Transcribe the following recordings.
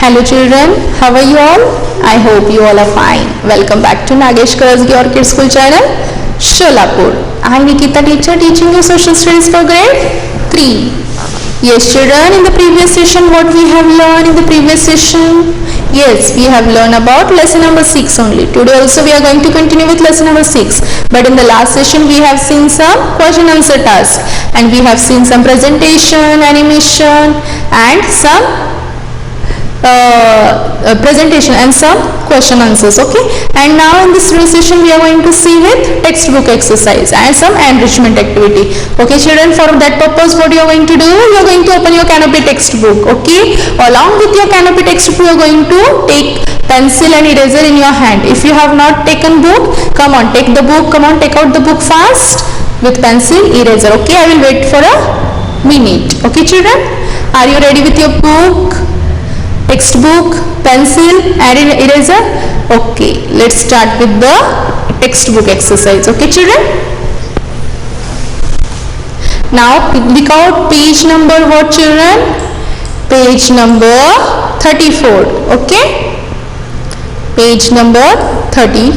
Hello children, how are you all? I hope you all are fine. Welcome back to Nagesh Karasgi or Kids School channel, Sholapur. I am Nikita teacher teaching you social studies for grade 3. Yes children, in the previous session what we have learned in the previous session? Yes, we have learned about lesson number 6 only. Today also we are going to continue with lesson number 6. But in the last session we have seen some question answer task and we have seen some presentation, animation and some presentation and some question answers. Okay, and now in this session we are going to see with textbook exercise and some enrichment activity. Okay children, for that purpose what you are going to do, you are going to open your Canopy textbook. Okay, along with your Canopy textbook you are going to take pencil and eraser in your hand. If you have not taken book, come on, take the book, come on, take out the book fast with pencil, eraser. Okay, I will wait for a minute. Okay children, are you ready with your book, textbook, pencil and eraser? Okay, let's start with the textbook exercise. Okay children, now pick out page number what children? Page number 34. Okay, page number 34.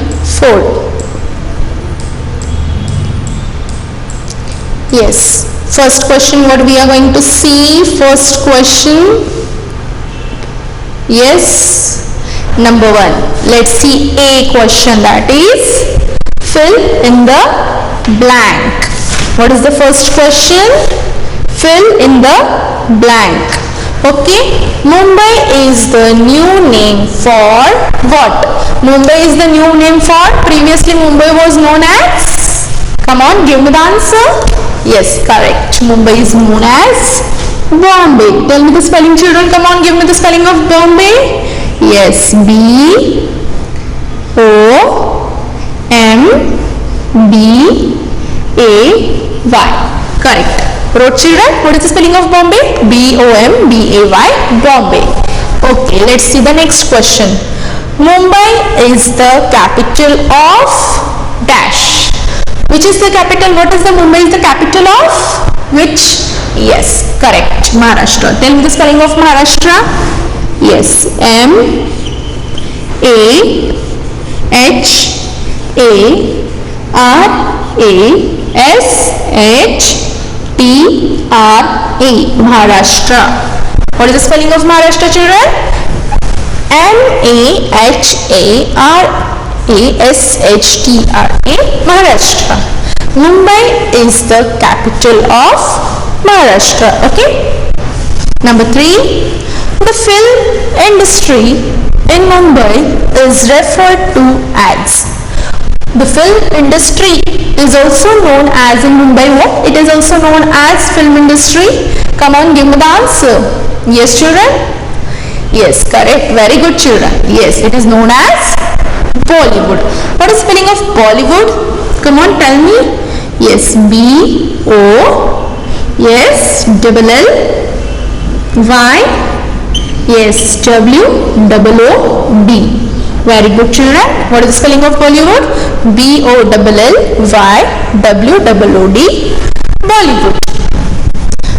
Yes, first question what we are going to see. First question, yes, number 1. Let's see a question, that is fill in the blank. What is the first question? Fill in the blank. Okay, Mumbai is the new name for what? Mumbai is the new name for, previously Mumbai was known as, come on, give me the answer. Yes, correct, Mumbai is known as Bombay. Tell me the spelling children, come on, give me the spelling of Bombay. Yes, B-O-M-B-A-Y. Correct. Wrote children, what is the spelling of Bombay? B-O-M-B-A-Y, Bombay. Okay, let's see the next question. Mumbai is the capital of dash. Which is the capital? What is the Mumbai is the capital of? Which? Yes, correct, Maharashtra. Tell me the spelling of Maharashtra. Yes, M-A-H-A-R-A-S-H-T-R-A, Maharashtra. What is the spelling of Maharashtra children? M-A-H-A-R-A-S-H-T-R-A, Maharashtra. Mumbai is the capital of Maharashtra. Okay. Number 3. The film industry in Mumbai is referred to as. The film industry is also known as in Mumbai what? It is also known as film industry. Come on, give me the answer. Yes children? Yes, correct. Very good children. Yes, it is known as Bollywood. What is the spelling of Bollywood? Come on, tell me. Yes, B-O, yes, double-L-Y, yes, W-O-O-D. Very good children. What is the spelling of Bollywood? B-O-L-L-Y-W-O-O-D, Bollywood.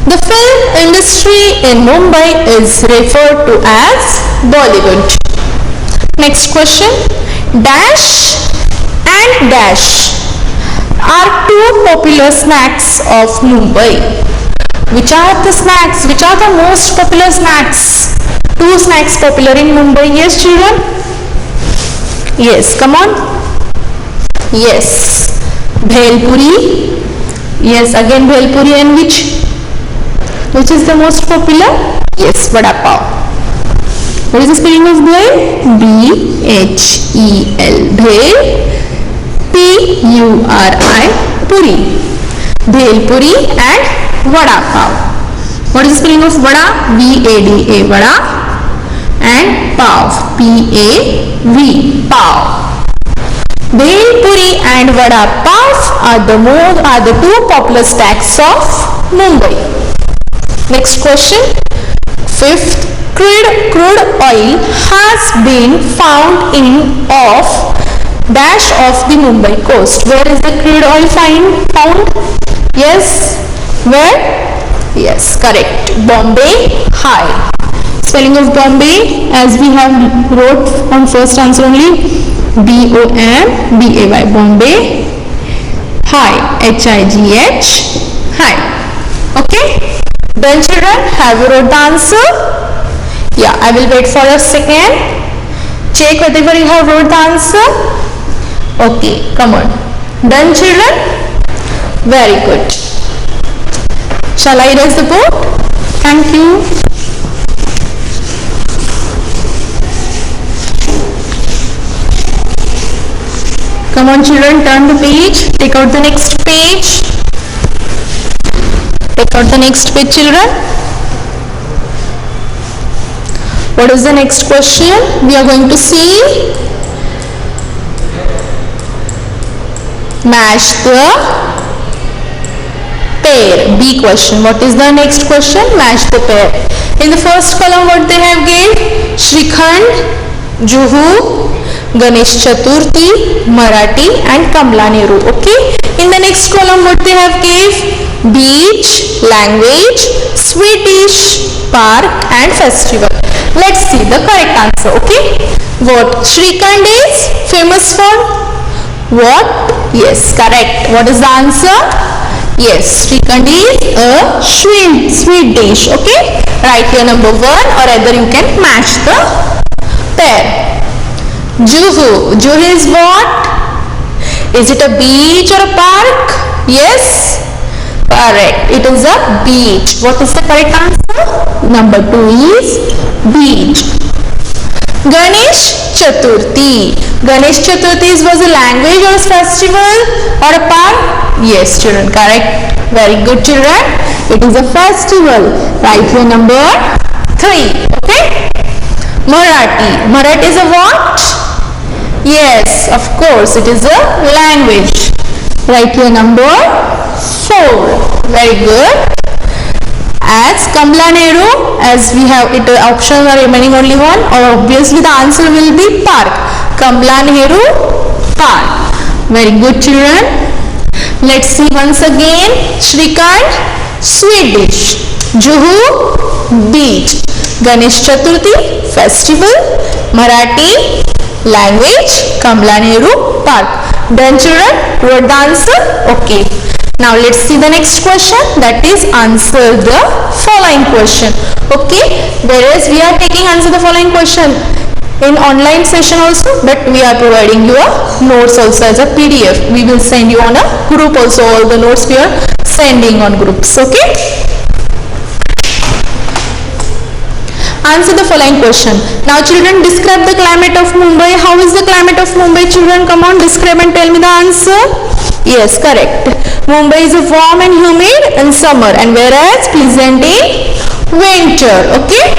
The film industry in Mumbai is referred to as Bollywood. Next question. Dash and dash are two popular snacks of Mumbai. Which are the snacks? Which are the most popular snacks? Two snacks popular in Mumbai. Yes children? Yes, come on. Yes, Bhel Puri. Yes, again Bhel Puri, and which is the most popular? Yes, Vada Pav. What is the spelling of Bhel? B-H-E-L, Bhel, P-U-R-I, Puri. Bhel Puri and Vada Pav. What is the spelling of Vada? V-A-D-A, Vada, and Pav, P-A-V, Pav. Bhel Puri and Vada Pav are the two popular snacks of Mumbai. Next question. 5th, crude oil has been found in off dash of the Mumbai coast. Where is the crude oil found? Yes, where? Yes, correct, Bombay High. Spelling of Bombay, as we have wrote on first answer only, B-O-M-B-A-Y, Bombay. High, H-I-G-H, high. Okay? Done children? Have you wrote the answer? Yeah, I will wait for a second. Check whether you have wrote the answer. Okay, come on. Done children? Very good. Shall I erase the board? Thank you. Come on children, turn the page. Take out the next page. Take out the next page children. What is the next question? We are going to see. Match the pair. B question. What is the next question? Match the pair. In the first column what they have gave? Shrikhand, Juhu, Ganesh Chaturthi, Marathi and Kamla Nehru. Okay. In the next column what they have gave? Beach, language, sweet dish, park and festival. Let's see the correct answer. Okay. What Shrikhand is famous for? What? Yes, correct. What is the answer? Yes, Shrikhand is a sweet dish. Okay. Write here number 1 or either you can match the pair. Juhu. Juhu is what? Is it a beach or a park? Yes. Correct. It is a beach. What is the correct answer? Number 2 is beach. Ganesh Chaturthi. Ganesh Chaturthi was a language or a festival or a park? Yes, children. Correct. Very good, children. It is a festival. Write here number 3. Okay. Marathi. Marathi is a what? Yes, of course. It is a language. Write here number 4. Very good. As Kamla Nehru, as we have it, options are remaining only one, or obviously the answer will be park. Kamla Nehru Park. Very good, children. Let's see once again. Shrikhand, sweet dish. Juhu, beach. Ganesh Chaturthi, festival. Marathi, language. Kamla Nehru Park. Done, children? Wrote the answer? Okay. Now let's see the next question, that is answer the following question. Okay, whereas we are taking answer the following question in online session also, but we are providing you a notes also as a PDF. We will send you on a group also, all the notes we are sending on groups. Okay. Answer the following question. Now children, describe the climate of Mumbai. How is the climate of Mumbai, children? Come on, describe and tell me the answer. Yes, correct. Mumbai is warm and humid in summer and whereas pleasant in winter. Okay.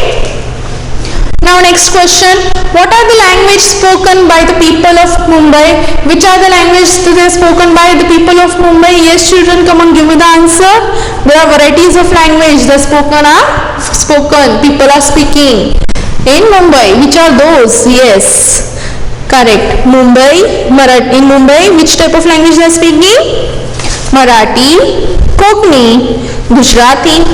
Now next question. What are the languages spoken by the people of Mumbai? Which are the languages that are spoken by the people of Mumbai? Yes, children, come on, give me the answer. There are varieties of language that people are speaking in Mumbai. Which are those? Yes. Correct. Mumbai, Marathi. In Mumbai, which type of language they are speaking? Marathi, Konkani, Gujarati,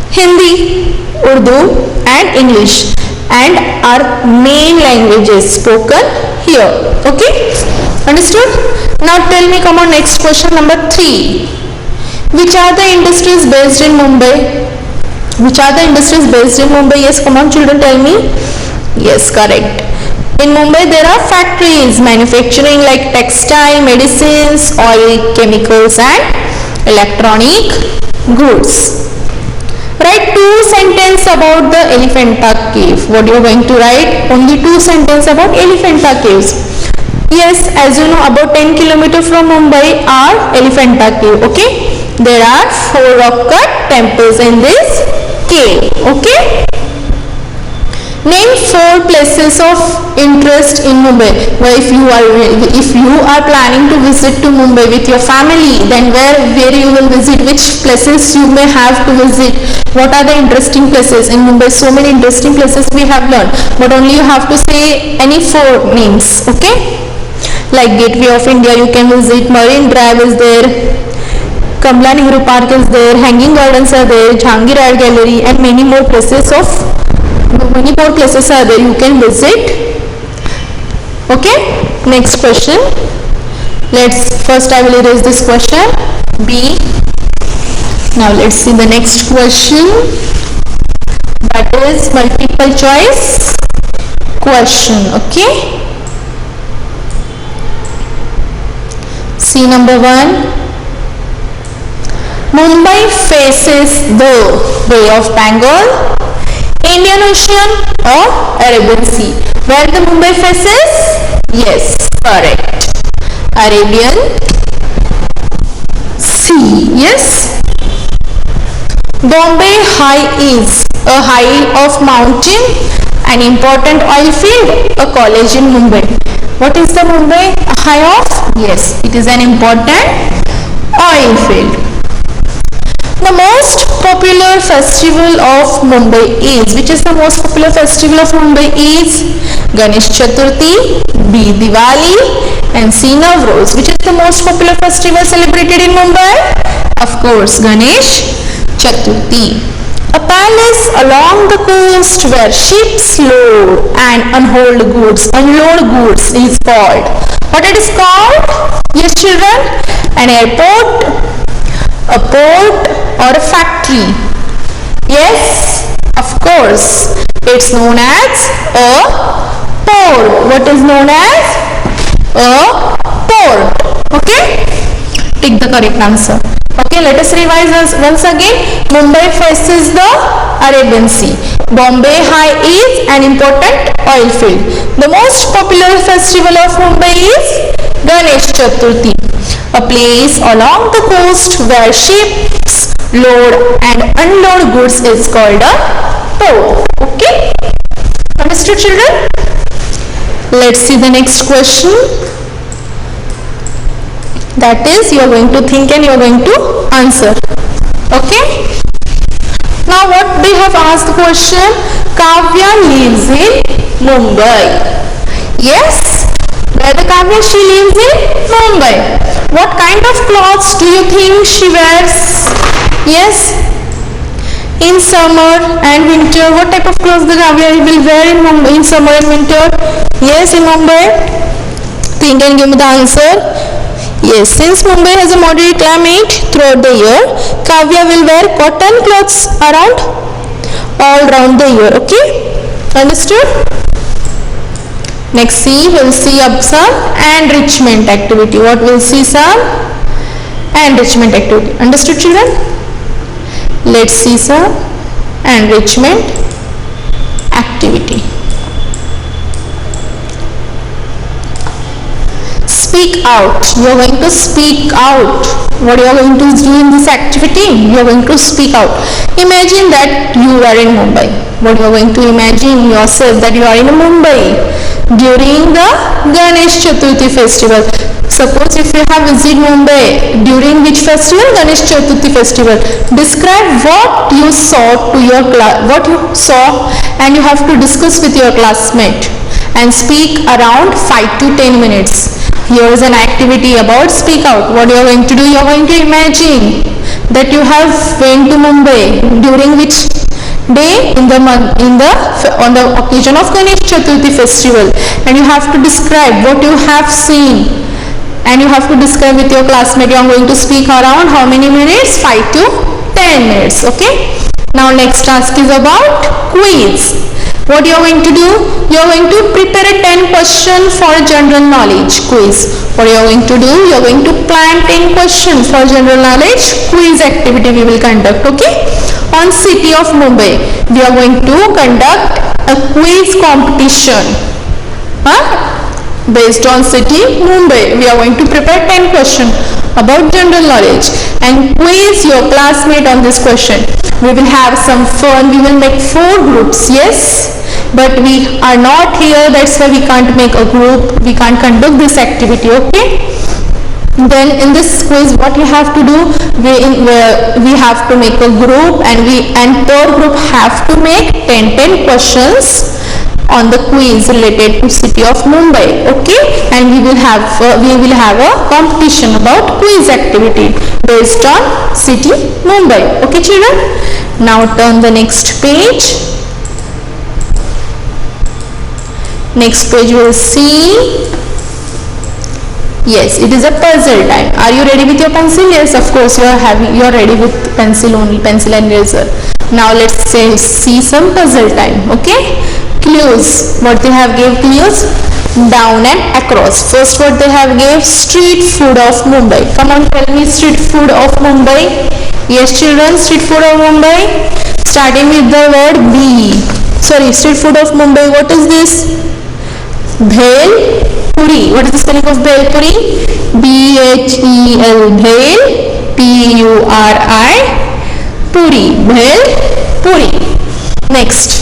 Hindi, Urdu and English, and are main languages spoken here. Okay, understood? Now tell me, come on, next question number 3. Which are the industries based in Mumbai? Which are the industries based in Mumbai? Yes, come on children, tell me. Yes, correct. In Mumbai there are factories manufacturing like textile, medicines, oil, chemicals and electronic goods. Write 2 sentences about the Elephanta cave. What you are going to write? Only 2 sentences about Elephanta caves. Yes, as you know, about 10 km from Mumbai are Elephanta cave. Okay, there are 4 rock cut temples in this cave. Okay. Name 4 places of interest in Mumbai. Well, if you are planning to visit to Mumbai with your family, then where you will visit, which places you may have to visit, what are the interesting places in Mumbai? So many interesting places we have learned, but only you have to say any 4 names. Okay, like Gateway of India you can visit, Marine Drive is there, Kamla Nehru Park is there, Hanging Gardens are there, Jahangir Art Gallery and many more places of Many more places are there you can visit. Okay, next question. I will erase this question B. Now let's see the next question, that is multiple choice question. Okay, see number 1. Mumbai faces the Bay of Bengal, Indian Ocean or Arabian Sea? Where the Mumbai faces? Yes, correct. Arabian Sea. Yes. Bombay High is a high of mountain, an important oil field, a college in Mumbai. What is the Mumbai high of? Yes, it is an important oil field. The most popular festival of Mumbai is, which is the most popular festival of Mumbai is? Ganesh Chaturthi, B. Diwali and C. Navroz. Which is the most popular festival celebrated in Mumbai? Of course, Ganesh Chaturthi. A palace along the coast where ships load and unload goods is called. What it is called? Yes children, an airport, a port or a factory? Yes, of course, it's known as a port. What is known as a port? Okay, take the correct answer. Okay, let us revise once again. Mumbai faces the Arabian Sea. Bombay High is an important oil field. The most popular festival of Mumbai is Ganesh Chaturthi, a place along the coast where ships load and unload goods is called a port. Okay, understood children? Let's see the next question. That is, you are going to think and you are going to answer. Okay, now what we have asked the question, Kavya lives in Mumbai. Yes, where the Kavya she lives in Mumbai. What kind of clothes do you think she wears? Yes, in summer and winter, what type of clothes the Kavya will wear in Mumbai in summer and winter? Yes, in Mumbai. Think and give me the answer. Yes, since Mumbai has a moderate climate throughout the year, Kavya will wear cotton clothes all around the year. Okay, understood? Next we'll see up some enrichment activity. What we'll see some enrichment activity. Understood children? Let's see some enrichment activity. Speak out. You are going to speak out. What you are going to do in this activity? You are going to speak out. Imagine that you are in Mumbai. What you are going to imagine yourself that you are in Mumbai during the Ganesh Chaturthi festival. Suppose if you have visited Mumbai during which festival? Ganesh Chaturthi festival. Describe what you saw to your what you saw, and you have to discuss with your classmate and speak around 5 to 10 minutes. Here is an activity about speak out. What you are going to do? You are going to imagine that you have went to Mumbai during which day? On the occasion of Ganesh Chaturthi festival, and you have to describe what you have seen, and you have to describe with your classmate. You are going to speak around how many minutes? 5 to 10 minutes. Okay. Now next task is about quiz. What you are going to do? You are going to prepare a 10 question for general knowledge quiz. What you are going to do? You are going to plan 10 questions for general knowledge quiz activity we will conduct. Okay. On city of Mumbai, we are going to conduct a quiz competition. Based on city Mumbai, we are going to prepare 10 questions about general knowledge and quiz your classmate on this question. We will have some fun. We will make 4 groups. Yes, but we are not here, that's why we can't make a group, we can't conduct this activity. Okay, then in this quiz what you have to do, we have to make a group, and per group have to make 10 questions on the quiz related to city of Mumbai. Okay, and we will have a competition about quiz activity based on city Mumbai. Okay children, now turn the next page. Next page we'll see. Yes, it is a puzzle time. Are you ready with your pencil? Yes, of course you are ready with pencil only, pencil and eraser. Now let's see some puzzle time. Okay, clues. What they have gave clues? Down and across. First what they have gave? Street food of Mumbai. Come on, tell me street food of Mumbai. Yes children, street food of Mumbai. Starting with the word B. Sorry, street food of Mumbai. What is this? Bhel Puri. What is the spelling of Bhel Puri? B-H-E-L Bhel P-U-R-I Puri. Bhel Puri. Next,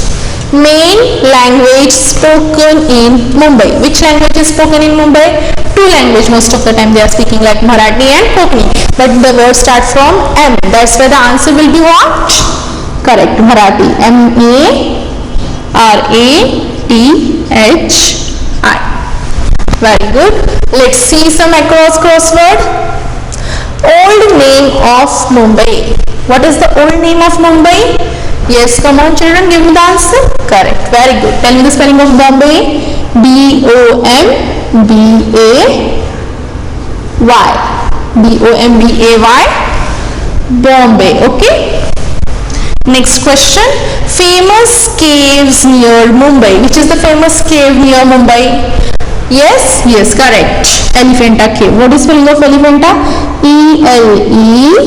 main language spoken in Mumbai. Which language is spoken in Mumbai? Two languages most of the time they are speaking, like Marathi and Konkani. But the word starts from M. That's why the answer will be what? Correct, Marathi. M-A-R-A-T-H-I. Very good. Let's see some across crossword. Old name of Mumbai. What is the old name of Mumbai? Yes, come on children, give me the answer. Correct. Very good. Tell me the spelling of Bombay. B-O-M-B-A-Y. B-O-M-B-A-Y. Bombay. Okay. Next question. Famous caves near Mumbai. Which is the famous cave near Mumbai? Yes, yes, correct. Elephanta cave. What is spelling of Elephanta? E-L-E-P-H-A-N-T-A.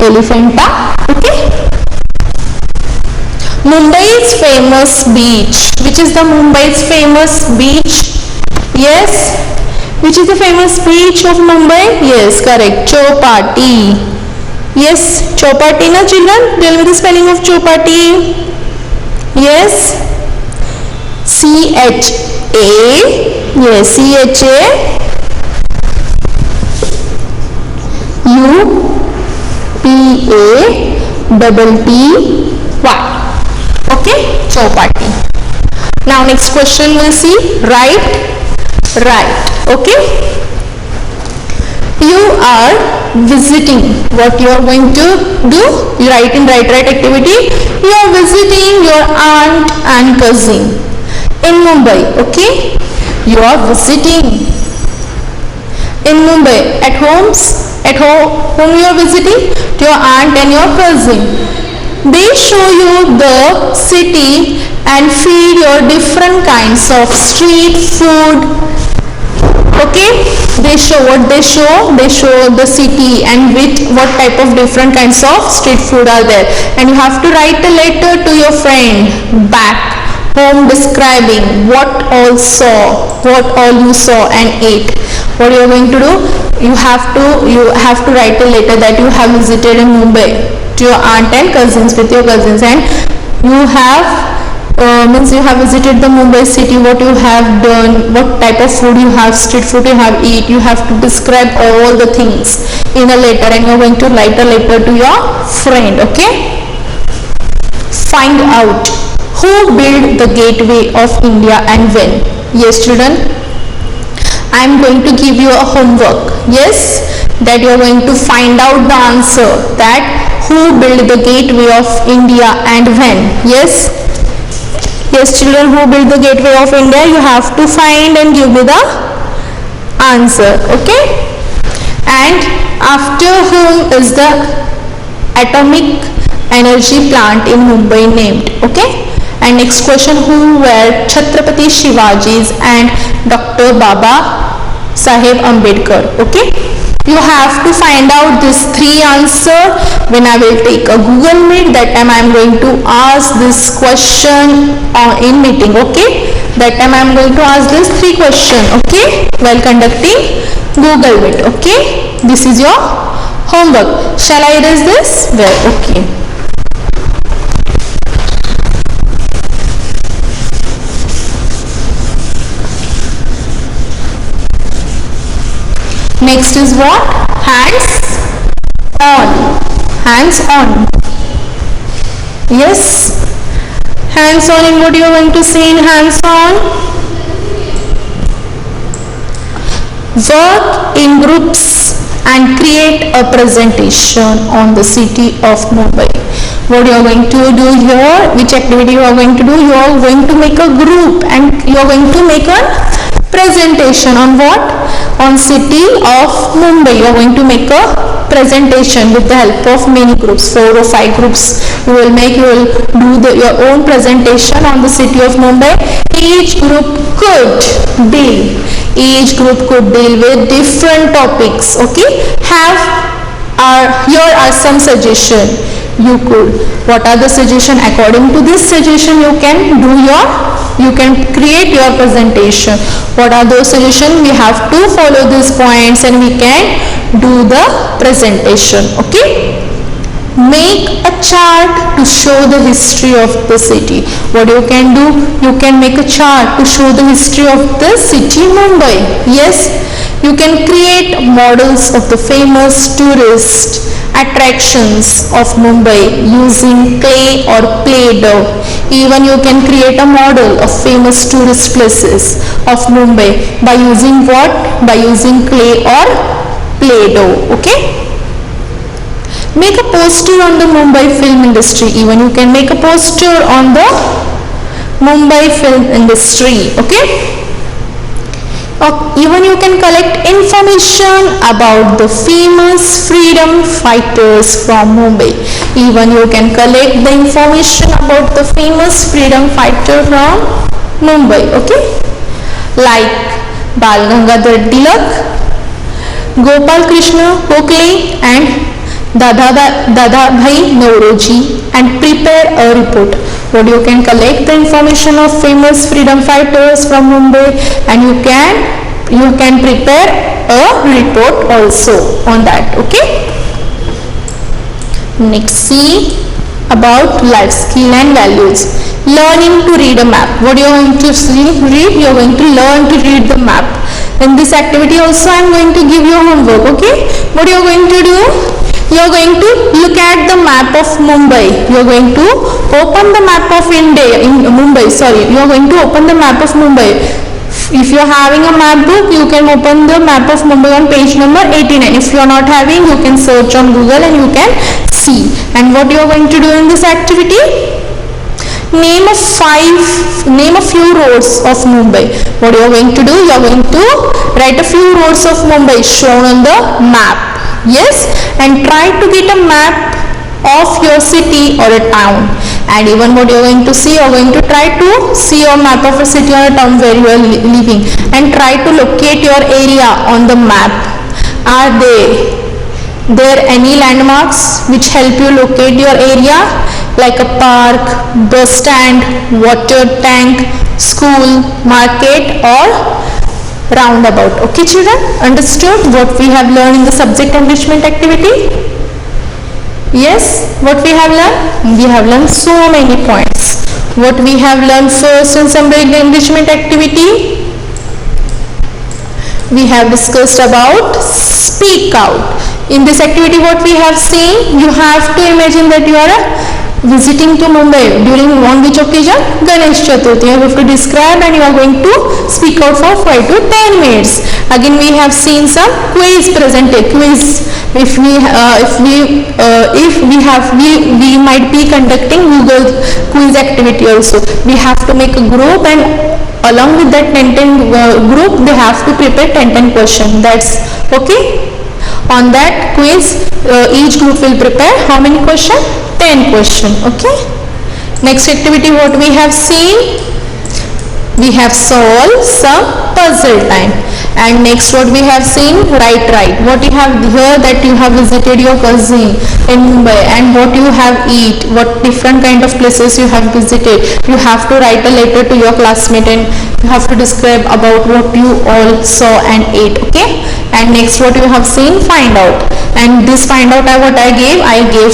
Elephanta. Okay. Mumbai's famous beach. Which is the Mumbai's famous beach? Yes. Which is the famous beach of Mumbai? Yes, correct. Chowpatty. Yes, Chowpatty na children? Tell me the spelling of Chowpatty. Yes. C-H-A. Yes, C-H-A-U-P-A-T-T-Y. Okay, Chowpatty. Now next question we'll see. Right. Okay. You are visiting. What you are going to do? You write in right activity. You are visiting your aunt and cousin in Mumbai. Okay. You are visiting in Mumbai. At home whom you are visiting? Your aunt and your cousin. They show you the city and feed your different kinds of street food. Okay, they show what they show. They show the city and with what type of different kinds of street food are there. And you have to write a letter to your friend back home describing what all you saw and ate. What you are going to do? You have to write a letter that you have visited in Mumbai to your aunt and cousins, with your cousins, and you have you have visited the Mumbai city, what you have done, what type of food you have, street food you have eat. You have to describe all the things in a letter, and you are going to write a letter to your friend. Okay. Find out who built the gateway of India and when. Yes children, I am going to give you a homework. Yes, that you are going to find out the answer, that who built the gateway of India and when. Yes children, who built the gateway of India? You have to find and give me the answer. Okay. And after whom is the atomic energy plant in Mumbai named? Okay. And next question, who were Chhatrapati Shivaji's and Dr. Baba Saheb Ambedkar? Okay. You have to find out these three answers when I will take a Google Meet. That time I am going to ask this question in meeting. Okay. That time I am going to ask this three questions. Okay. While conducting Google Meet. Okay. This is your homework. Shall I erase this? Well, okay. Next is what? Hands on. Hands on. Yes. Hands on, in what you are going to say in hands on? Work in groups and create a presentation on the city of Mumbai. What you are going to do here, which activity you are going to do, you are going to make a group and you are going to make a presentation on what? On city of Mumbai. You are going to make a presentation with the help of many groups, 4 or 5 groups you will do your own presentation on the city of Mumbai. Each group could deal with different topics. Okay, here are some suggestions. What are the suggestions? According to this suggestion you can create your presentation. What are those suggestions? We have to follow these points and we can do the presentation. Okay, make a chart to show the history of the city. What you can do, you can make a chart to show the history of the city Mumbai. Yes, you can create models of the famous tourist attractions of Mumbai using clay or Play-Doh. Even you can create a model of famous tourist places of Mumbai by using what? By using clay or Play-Doh. Okay, make a poster on the Mumbai film industry. Even you can make a poster on the Mumbai film industry. Okay, even you can collect information about the famous freedom fighters from Mumbai. Even you can collect the information about the famous freedom fighter from Mumbai. Okay, like Bal Gangadhar Tilak, Gopal Krishna Gokhale and Dadabhai Nauroji, and prepare a report. What you can collect the information of famous freedom fighters from Mumbai and you can prepare a report also on that. Okay, next see about life skill and values. Learning to read a map. What you are going to read? You are going to learn to read the map. In this activity also I am going to give you homework. Okay, what you are going to do? You are going to look at the map of Mumbai. You are going to open the map of Mumbai. You are going to open the map of Mumbai. If you are having a map book, you can open the map of Mumbai on page number 89. If you are not having, you can search on Google and you can see. And what you are going to do in this activity? Name a few roads of Mumbai. What you are going to do? You are going to write a few roads of Mumbai shown on the map. Yes, and try to get a map of your city or a town. And even what you are going to see, you are going to try to see a map of a city or a town where you are living and try to locate your area on the map. Are there any landmarks which help you locate your area, like a park, bus stand, water tank, school, market or roundabout? Okay children, understood what we have learned in the subject enrichment activity? Yes, what we have learned? We have learned so many points. What we have learned first in subject enrichment activity? We have discussed about speak out. In this activity what we have seen, you have to imagine that you are visiting to Mumbai during on which occasion? Ganesh Chaturthi. You have to describe and you are going to speak out for 5 to 10 minutes. Again we have seen some quiz presented. If we might be conducting Google quiz activity also. We have to make a group and along with that 10 group they have to prepare 10 questions. That's okay. On that quiz each group will prepare how many questions? 10 questions. Okay, next activity what we have seen, we have solved some puzzle time. And next what we have seen, write. What you have here, that you have visited your cousin in Mumbai and what you have eat, what different kind of places you have visited. You have to write a letter to your classmate and you have to describe about what you all saw and ate. Okay, and next what you have seen, find out. And this find out what I gave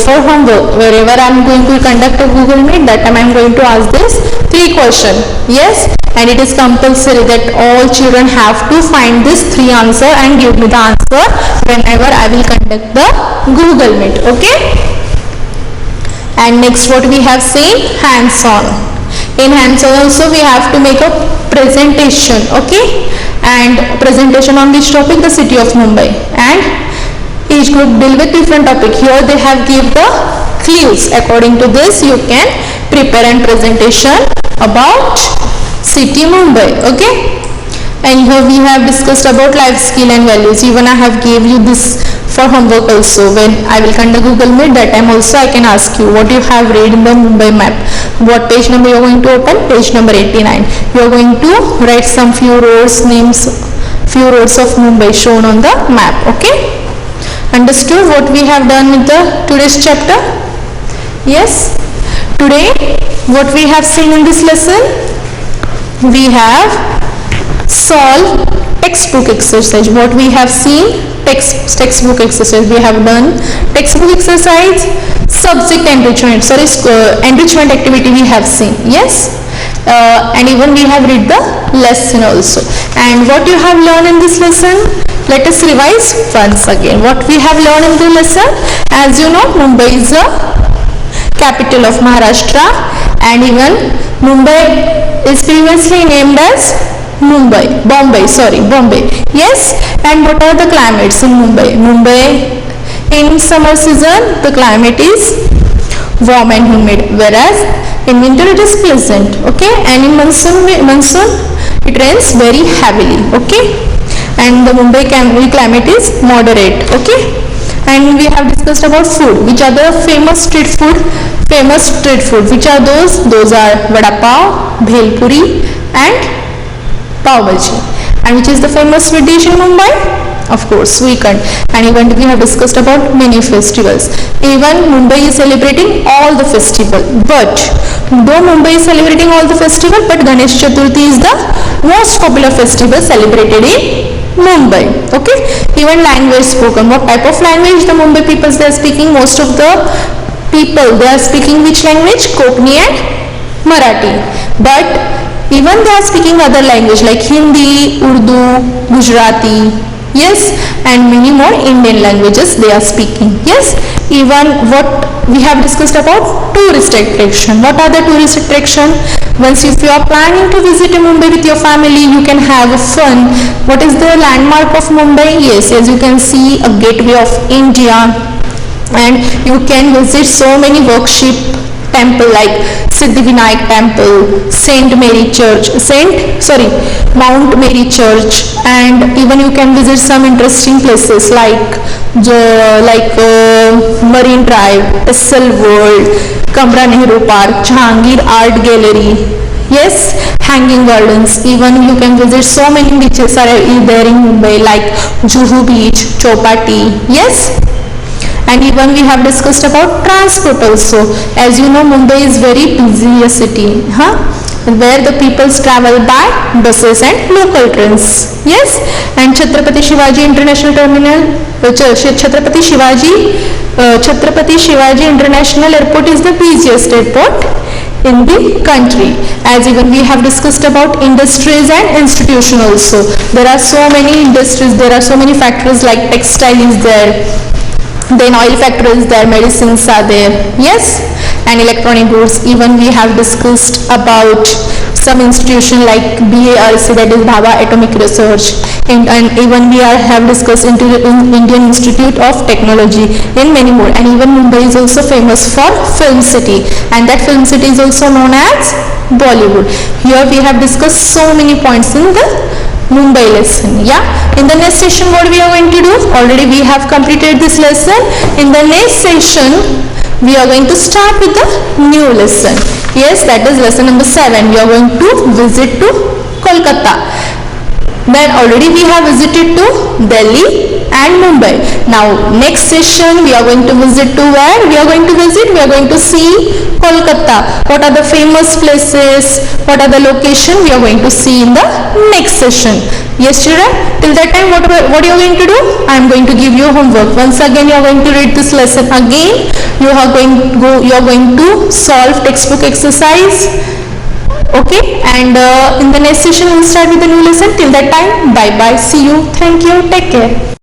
for homework. Wherever I am going to conduct a Google Meet, that time I am going to ask this 3 questions. Yes, and it is compulsory that all children have to find this 3 answer and give me the answer whenever I will conduct the Google Meet. Okay, and next what we have seen, hands-on. In hands-on also we have to make a presentation. Okay, and presentation on which topic? The city of Mumbai. And each group deal with different topic. Here they have give the clues. According to this, you can prepare a presentation about city Mumbai. Okay. And here we have discussed about life skill and values. Even I have gave you this for homework also. When I will conduct Google Meet, that time also I can ask you what you have read in the Mumbai map. What page number you are going to open? Page number 89. You are going to write some few roads names, few roads of Mumbai shown on the map. Okay. Understood what we have done with the today's chapter? Yes. Today what we have seen in this lesson? We have solve textbook exercise. What we have seen? Textbook exercise. We have done textbook exercise, subject enrichment, enrichment activity we have seen. Yes. And even we have read the lesson also. And what you have learned in this lesson? Let us revise once again. What we have learned in the lesson? As you know, Mumbai is the capital of Maharashtra, and even Mumbai is previously named as Bombay. Yes. And what are the climates in Mumbai? Mumbai in summer season the climate is warm and humid, whereas in winter it is pleasant. Okay. And in monsoon it rains very heavily. Okay. And the Mumbai climate is moderate. Okay. And we have discussed about food. Which are the famous street food? Which are those? Those are vada pav, bhel puri and pav bhaji. And which is the famous sweet dish in Mumbai? Of course, Sweetland. And even we have discussed about many festivals. Even Mumbai is celebrating all the festival. But though Mumbai is celebrating all the festival, but Ganesh Chaturthi is the most popular festival celebrated in Mumbai. Okay. Even language spoken. What type of language the Mumbai people they are speaking? Most of the people they are speaking which language? Konkani and Marathi. But even they are speaking other language like Hindi, Urdu, Gujarati, yes, and many more Indian languages they are speaking. Yes. Even what we have discussed about tourist attraction. What are the tourist attraction? Once if you are planning to visit Mumbai with your family, you can have fun. What is the landmark of Mumbai? Yes, as you can see, a gateway of India, and you can visit so many worship temple like Siddhivinayak temple, Mount Mary Church, and even you can visit some interesting places like Marine Drive, SL World, Kamra Nehru Park, Jahangir Art Gallery. Yes, hanging gardens. Even you can visit so many beaches are there in Mumbai like Juhu Beach, Chowpatty. Yes. And even we have discussed about transport also. As you know, Mumbai is very busy city, where the people travel by buses and local trains. Yes. And Chhatrapati Shivaji International Terminal, Chhatrapati Shivaji International Airport is the busiest airport in the country. As even we have discussed about industries and institution also. There are so many industries, there are so many factories like textile is there, then oil factories there, medicines are there. Yes. And electronic goods. Even we have discussed about some institution like BARC, that is Bhabha Atomic Research, and even we have discussed into the Indian Institute of Technology, and many more. And even Mumbai is also famous for film city, and that film city is also known as Bollywood. Here we have discussed so many points in the Mumbai lesson. Yeah. In the next session what we are going to do? Already we have completed this lesson. In the next session we are going to start with the new lesson. Yes, that is lesson number 7. We are going to visit to Kolkata. Then already we have visited to Delhi and Mumbai. Now next session we are going to visit to where? We are going to see Kolkata. What are the famous places? What are the location? We are going to see in the next session. Yes children, till that time what you are going to do? I am going to give you homework. Once again you are going to read this lesson again. You are going to solve textbook exercise. Okay, and in the next session we will start with the new lesson. Till that time, bye bye, see you, thank you, take care.